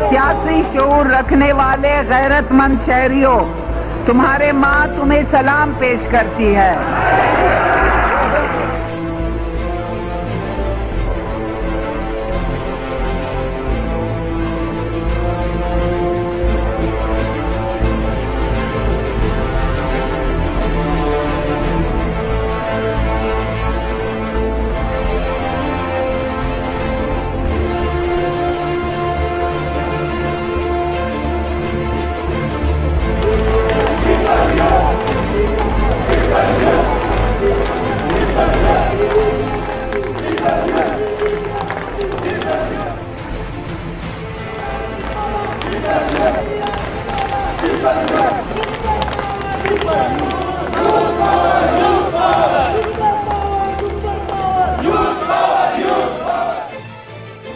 सियासी शऊर रखने वाले गैरतमंद शहरियों, तुम्हारे माँ तुम्हें सलाम पेश करती है।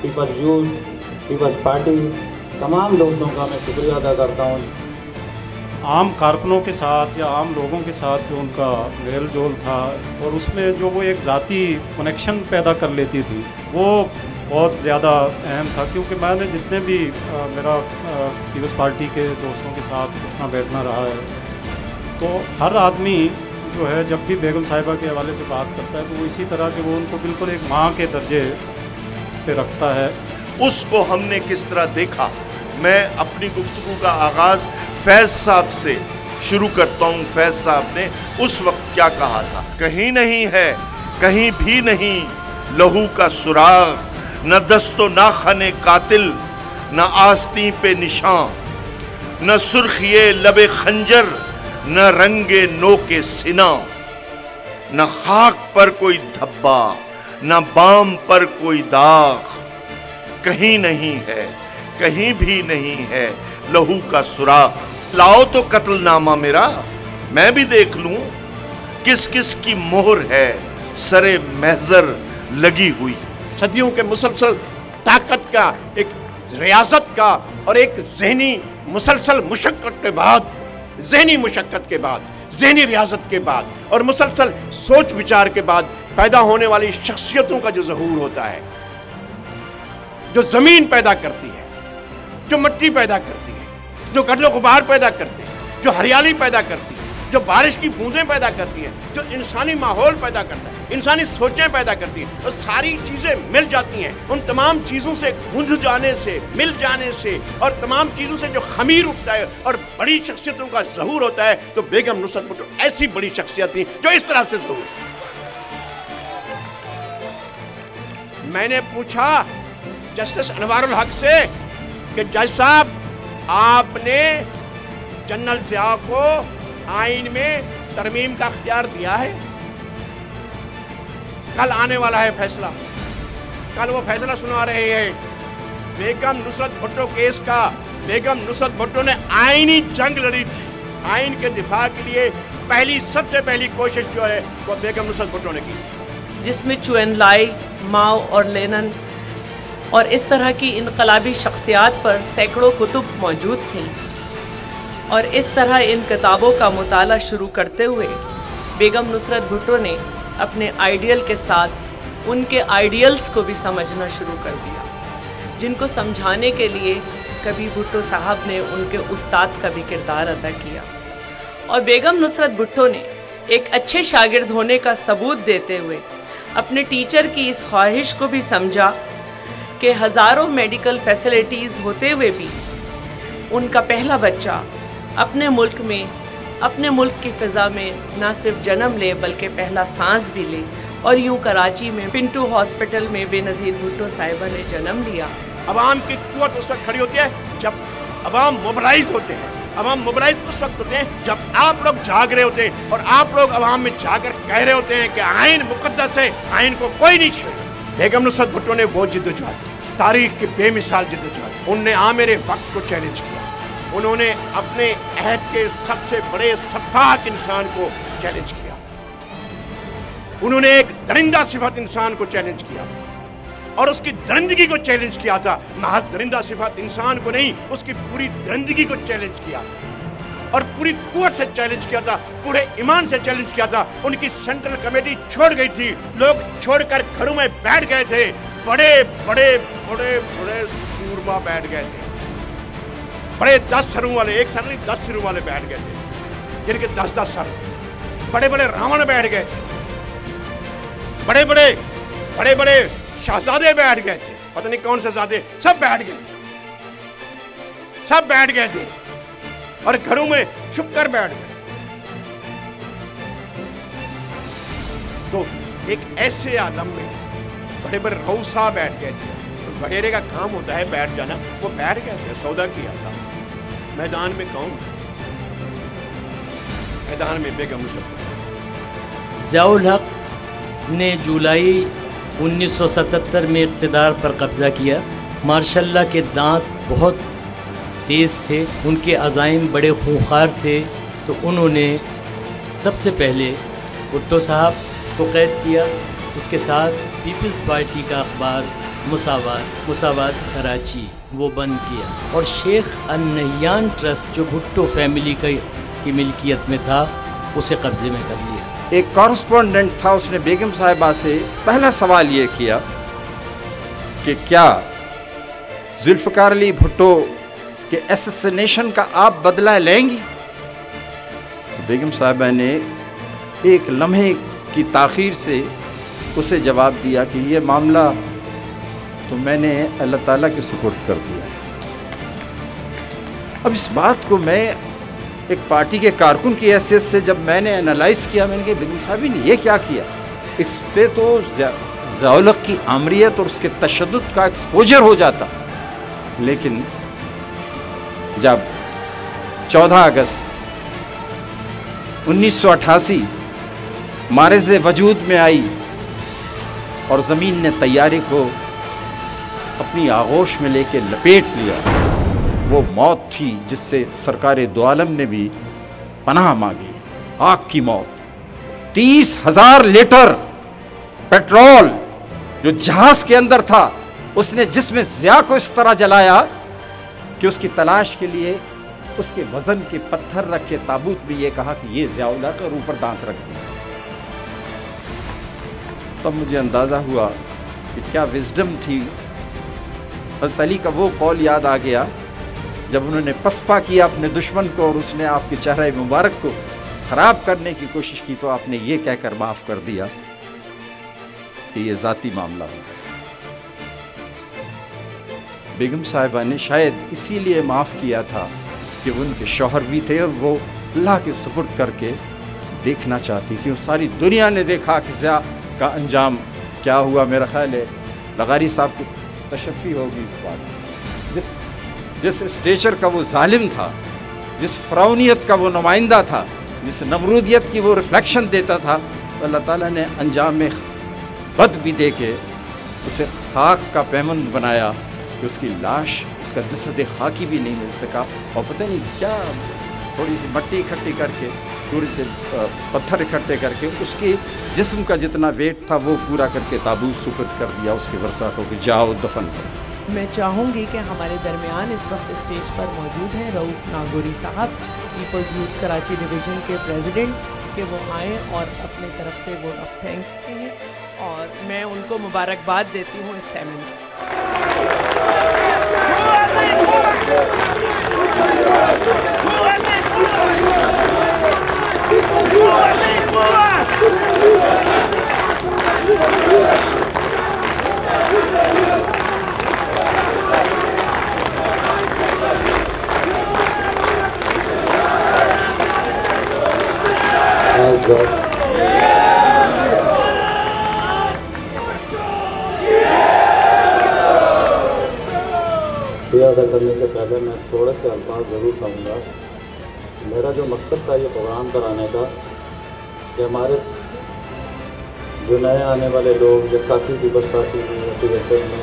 पीपल्स यूथ, पीपल्स पार्टी, तमाम दोस्तों का मैं शुक्रिया अदा करता हूँ। आम कारकुनों के साथ या आम लोगों के साथ जो उनका मेल जोल था और उसमें जो वो एक ज़ाती कनेक्शन पैदा कर लेती थी, वो बहुत ज़्यादा अहम था। क्योंकि मैंने जितने भी मेरा पीपल्स पार्टी के दोस्तों के साथ उठना बैठना रहा है, तो हर आदमी जो है जब भी बेगम साहिबा के हवाले से बात करता है तो वो इसी तरह के वो उनको बिल्कुल एक माँ के दर्जे पे रखता है। उसको हमने किस तरह देखा, मैं अपनी गुफ्तगू का आगाज़ फैज़ साहब से शुरू करता हूँ। फैज़ साहब ने उस वक्त क्या कहा था? कहीं नहीं है, कहीं भी नहीं लहू का सुराग, न दस्तो ना खने कातिल, न आस्तीं पे निशान, न सुर्खिए लबे खंजर, न रंगे नो के सिना, न खाक पर कोई धब्बा, न बाम पर कोई दाग, कहीं नहीं है, कहीं भी नहीं है लहू का सुराग। लाओ तो कत्लनामा मेरा, मैं भी देख लूं किस किस की मोहर है सरे महजर लगी हुई। सदियों के मुसलसल ताकत का, एक रियासत का और एक ज़हनी मुसलसल मुशक्क़त के बाद, ज़हनी मुशक्क़त के बाद, ज़हनी रियासत के बाद और मुसलसल सोच विचार के बाद पैदा होने वाली शख्सियतों का जो ज़हूर होता है, जो ज़मीन पैदा करती है, जो मिट्टी पैदा करती है, जो गर्द गुबार पैदा करती है, जो हरियाली पैदा करती है, जो बारिश की बूंदें पैदा करती है, जो इंसानी माहौल पैदा करता है, इंसानी सोचें पैदा करती हैं, तो सारी चीज़ें मिल जाती हैं। उन तमाम चीज़ों से गूंज जाने से, मिल जाने से और तमाम चीज़ों से जो खमीर उठता है और बड़ी शख्सियतों का ज़हूर होता है, तो बेगम नुसरत भुट्टो ऐसी बड़ी शख्सियत थी जो इस तरह से ज़हूर। मैंने पूछा जस्टिस अनवारुल हक से कि जज साहब, आपने जनरल ज़िया को आइन में तरमीम का अख्तियार दिया है? कल आने वाला है फैसला, कल वो फैसला सुना रहे हैं बेगम नुसरत भुट्टो केस का। बेगम नुसरत भुट्टो ने आइनी जंग लड़ी थी, आइन के दिफा के लिए सबसे पहली कोशिश जो है वो बेगम नुसरत भुट्टो ने की थी, जिसमें चू एन लाई, माओ और लेनिन और इस तरह की इनकलाबी शख्सियात पर सैकड़ों कुतुब मौजूद थीं। और इस तरह इन किताबों का मुताला शुरू करते हुए बेगम नुसरत भुट्टो ने अपने आइडियल के साथ उनके आइडियल्स को भी समझना शुरू कर दिया, जिनको समझाने के लिए कभी भुट्टो साहब ने उनके उस्ताद का भी किरदार अदा किया। और बेगम नुसरत भुट्टो ने एक अच्छे शागिर्द होने का सबूत देते हुए अपने टीचर की इस ख्वाहिश को भी समझा कि हज़ारों मेडिकल फैसिलिटीज़ होते हुए भी उनका पहला बच्चा अपने मुल्क में, अपने मुल्क की फ़िज़ा में ना सिर्फ जन्म ले बल्कि पहला सांस भी ले। और यूँ कराची में पिंटू हॉस्पिटल में बेनज़ीर भुट्टो साहिबा ने जन्म लिया। अवाम की कुव्वत उस वक्त खड़ी होती है जब अवाम मोबलाइज होते हैं। अवाम मोबलाइज उस वक्त होते हैं जब आप लोग जाग रहे होते हैं और आप लोग अवाम में जाकर कह रहे होते हैं कि आइन मुक़द्दस है, आइन को कोई नहीं छेड़े। बेगम नुसरत भुट्टो ने वो जिद्दोजहद की, तारीख की बेमिसाल जिद्दोजहद। उनने आमिर वक्त को चैलेंज किया, उन्होंने अपने अहद के सबसे बड़े सफाक इंसान को चैलेंज किया, उन्होंने एक दरिंदा सिफत इंसान को चैलेंज किया और उसकी दरिंदगी को चैलेंज किया था। महज दरिंदा सिफत इंसान को नहीं, उसकी पूरी दरिंदगी को चैलेंज किया। اور پوری قوت سے چیلنج کیا تھا، پورے ایمان سے چیلنج کیا تھا. ان کی سینٹرل کمیٹی چھوڑ گئی تھی، لوگ چھوڑ کر گھروں میں بیٹھ گئے تھے. بڑے بڑے بڑے بڑے سورما بیٹھ گئے تھے، بڑے 10 سروں والے، ایک سر نہیں 10 سروں والے بیٹھ گئے تھے، جن کے 10 سر. بڑے بڑے راون بیٹھ گئے تھے، بڑے بڑے شہزادے بیٹھ گئے تھے، پتہ نہیں کون سے شہزادے، سب بیٹھ گئے تھے، سب بیٹھ گئے تھے اور گھروں میں چھپ کر بیٹھ گئے. تو ایک ایسے عالم میں بڑے بڑے روسا بیٹھ گئے تھے. وغیرہ کا کام ہوتا ہے بیٹھ جانا، وہ بیٹھ گئے تھے، سودا کیا تھا. میدان میں کون تھا؟ میدان میں بیگم مظفر. ضیاء الحق نے جولائی 1977 میں اقتدار پر قبضہ کیا. ماشاء اللہ کے دانت بہت تیز تھے، ان کے عزائم بڑے خونخوار تھے. تو انہوں نے سب سے پہلے بھٹو صاحب کو قید کیا. اس کے ساتھ پیپلز پارٹی کا اخبار مساوات کراچی وہ بند کیا، اور شیخ النہیان ٹرسٹ جو بھٹو فیملی کی ملکیت میں تھا اسے قبضے میں کر لیا. ایک کورسپونڈنٹ تھا، اس نے بیگم صاحبہ سے پہلا سوال یہ کیا کہ کیا ذوالفقار علی بھٹو کے ایسسینیشن کا آپ بدلہ لیں گی؟ بیگم صاحبہ نے ایک لمحے کی تاخیر سے اسے جواب دیا کہ یہ معاملہ تو میں نے اللہ تعالیٰ کے سپرد کر دیا ہے. اب اس بات کو میں ایک پارٹی کے کارکن کی حیثیت سے جب میں نے انالائز کیا، میں نے کہا بیگم صاحبی نے یہ کیا کیا؟ اس پہ تو ضیاء الحق کی آمریت اور اس کے تشدد کا ایکسپوجر ہو جاتا. لیکن جب 14 اگست 1988 معرض وجود میں آئی اور زمین نے طیارے کو اپنی آغوش میں لے کے لپیٹ لیا، وہ موت تھی جس سے سرکار دو عالم نے بھی پناہ مانگی. آگ کی موت. 30,000 لیٹر پیٹرول جو جہاز کے اندر تھا، اس نے جس میں ضیاء کو اس طرح جلایا کہ اس کی تلاش کے لیے اس کے وزن کے پتھر رکھ کے تابوت میں یہ کہا کہ یہ ضیاء الحق اور اوپر دانت رکھ دیا. تب مجھے اندازہ ہوا کہ کیا وزڈم تھی. حضرت علی کا وہ قول یاد آ گیا جب انہوں نے پسپا کیا اپنے دشمن کو اور اس نے آپ کے چہرہ مبارک کو خراب کرنے کی کوشش کی، تو آپ نے یہ کہہ کر معاف کر دیا کہ یہ ذاتی معاملہ ہو جائے. بیگم صاحبہ نے شاید اسی لیے معاف کیا تھا کہ وہ ان کے شوہر بھی تھے اور وہ اللہ کے سپرد کر کے دیکھنا چاہتی تھی. اور ساری دنیا نے دیکھا کہ ضیاء کا انجام کیا ہوا. میرا خیال ہے لغاری صاحب کو تشفی ہوگی اس بات سے. جس اسٹیچر کا وہ ظالم تھا، جس فرعونیت کا وہ نمائندہ تھا، جس نمرودیت کی وہ ریفلیکشن دیتا تھا، اللہ تعالیٰ نے انجام میں بد بھی دے کے اسے خاک کا پیمند بنایا کہ اس کی لاش، اس کا جسد خاکی بھی نہیں مل سکا. اور پتہ نہیں کیا تھوڑی سی مٹی اکٹھی کر کے، تھوڑی سے پتھر اکٹھے کر کے اس کے جسم کا جتنا ویٹ تھا وہ پورا کر کے تابوت سپرد کر دیا اس کے ورثہ کو کہ جاؤ دفن کرو. میں چاہوں گی کہ ہمارے درمیان اس وقت اسٹیج پر موجود ہیں رؤوف ناگوری صاحب، پیپلز یوتھ کراچی ڈویژن کے پریزیڈنٹ، کہ وہ آئیں اور اپنے طرف سے ووٹ آف تھینکس کہیں، اور میں ان کو مبارکباد دیتی ہوں اس سیمینار. ادا کرنے سے پہلے میں تھوڑے سے الفاظ ضرور کہوں گا. میرا جو مقصد تھا یہ پروگرام کرانے کا کہ ہمارے جو نئے آنے والے لوگ، جو ساتھی پیپلز پارٹی میں،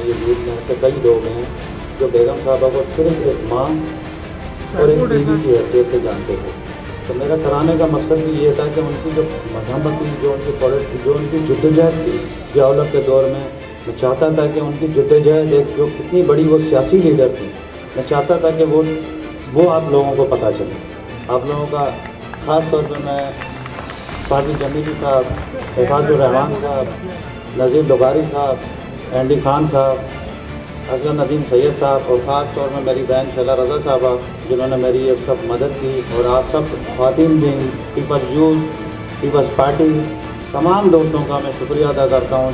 یہ یوتھ میں ایسے کئی لوگ ہیں جو بیگم صاحبہ کو صرف ایک ماں اور ایک بیوی کی حیثیت سے جانتے تھے. تو میرا کرانے کا مقصد بھی یہ تھا کہ ان کی جو مذہبت تھی، جو ان کی جدوجہد تھی ضیاء الحق کے دور میں چاہتا تھا کہ ان کی جدوجہد ایک جو کتنی بڑی وہ سیاسی لیڈر تھی، میں چاہتا تھا کہ وہ آپ لوگوں کو پتہ چلے आप लोगों का ख़ास तौर पर मैं फाजी जमीली साहब, हिफाजुर रहमान साहब, नज़ीर दुगारी साहब, एंडी खान साहब, असलम नदीम सैयद साहब और ख़ास तौर पर मेरी बहन शैला रज़ा साहबा जिन्होंने मेरी ये सब मदद की, और आप सब ख़वातीन भी, पीपल्स यूथ, पीपल्स पार्टी, तमाम दोस्तों का मैं शुक्रिया अदा करता हूँ।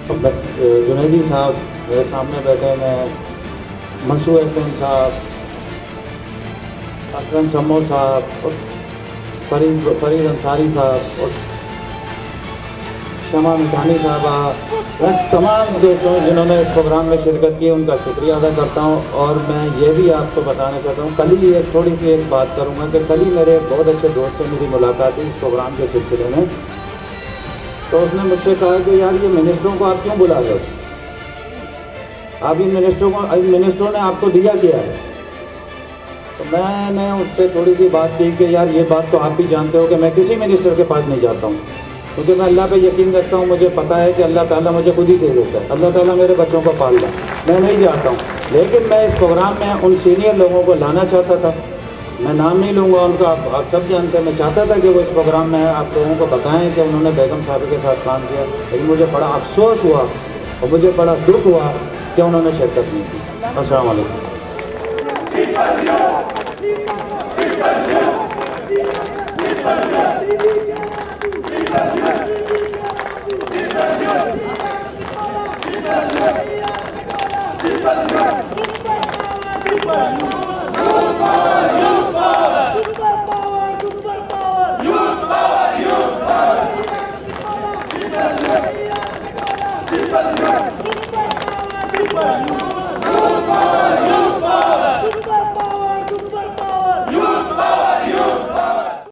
जुनैदी साहब मेरे सामने बैठे हैं, मंसूर हसन साहब, असलम शम्मो साहब और फरीद अंसारी साहब और शमा मिठानी साहबा, तमाम दोस्तों जिन्होंने इस प्रोग्राम में शिरकत की उनका शुक्रिया अदा करता हूँ। और मैं ये भी आपको बताना चाहता हूँ, कल ही एक थोड़ी सी एक बात करूँगा कि कल ही मेरे बहुत अच्छे दोस्त से मेरी मुलाकात हुई इस प्रोग्राम के सिलसिले में। तो उसने मुझसे कहा कि यार ये मिनिस्टरों को आप क्यों बुला रहे हो, आप इन मिनिस्टरों ने आपको दिया क्या है। तो मैंने उससे थोड़ी सी बात की कि यार ये बात तो आप भी जानते हो कि मैं किसी मिनिस्टर के पास नहीं जाता हूँ, क्योंकि मैं अल्लाह पे यकीन रखता हूँ। मुझे पता है कि अल्लाह ताला मुझे खुद ही दे देता है, अल्लाह ताला मेरे बच्चों को पाल रहा है, मैं नहीं जाता हूँ। लेकिन मैं इस प्रोग्राम में उन सीनियर लोगों को लाना चाहता था, मैं नाम नहीं लूँगा उनका, आप सब जानते हैं। मैं चाहता था कि वो इस प्रोग्राम में आप लोगों को बताएं कि उन्होंने बेगम साहब के साथ काम किया, लेकिन मुझे बड़ा अफसोस हुआ और मुझे बड़ा दुख हुआ कि उन्होंने शिरकत नहीं की। अस्सलाम वालेकुम। Youth power!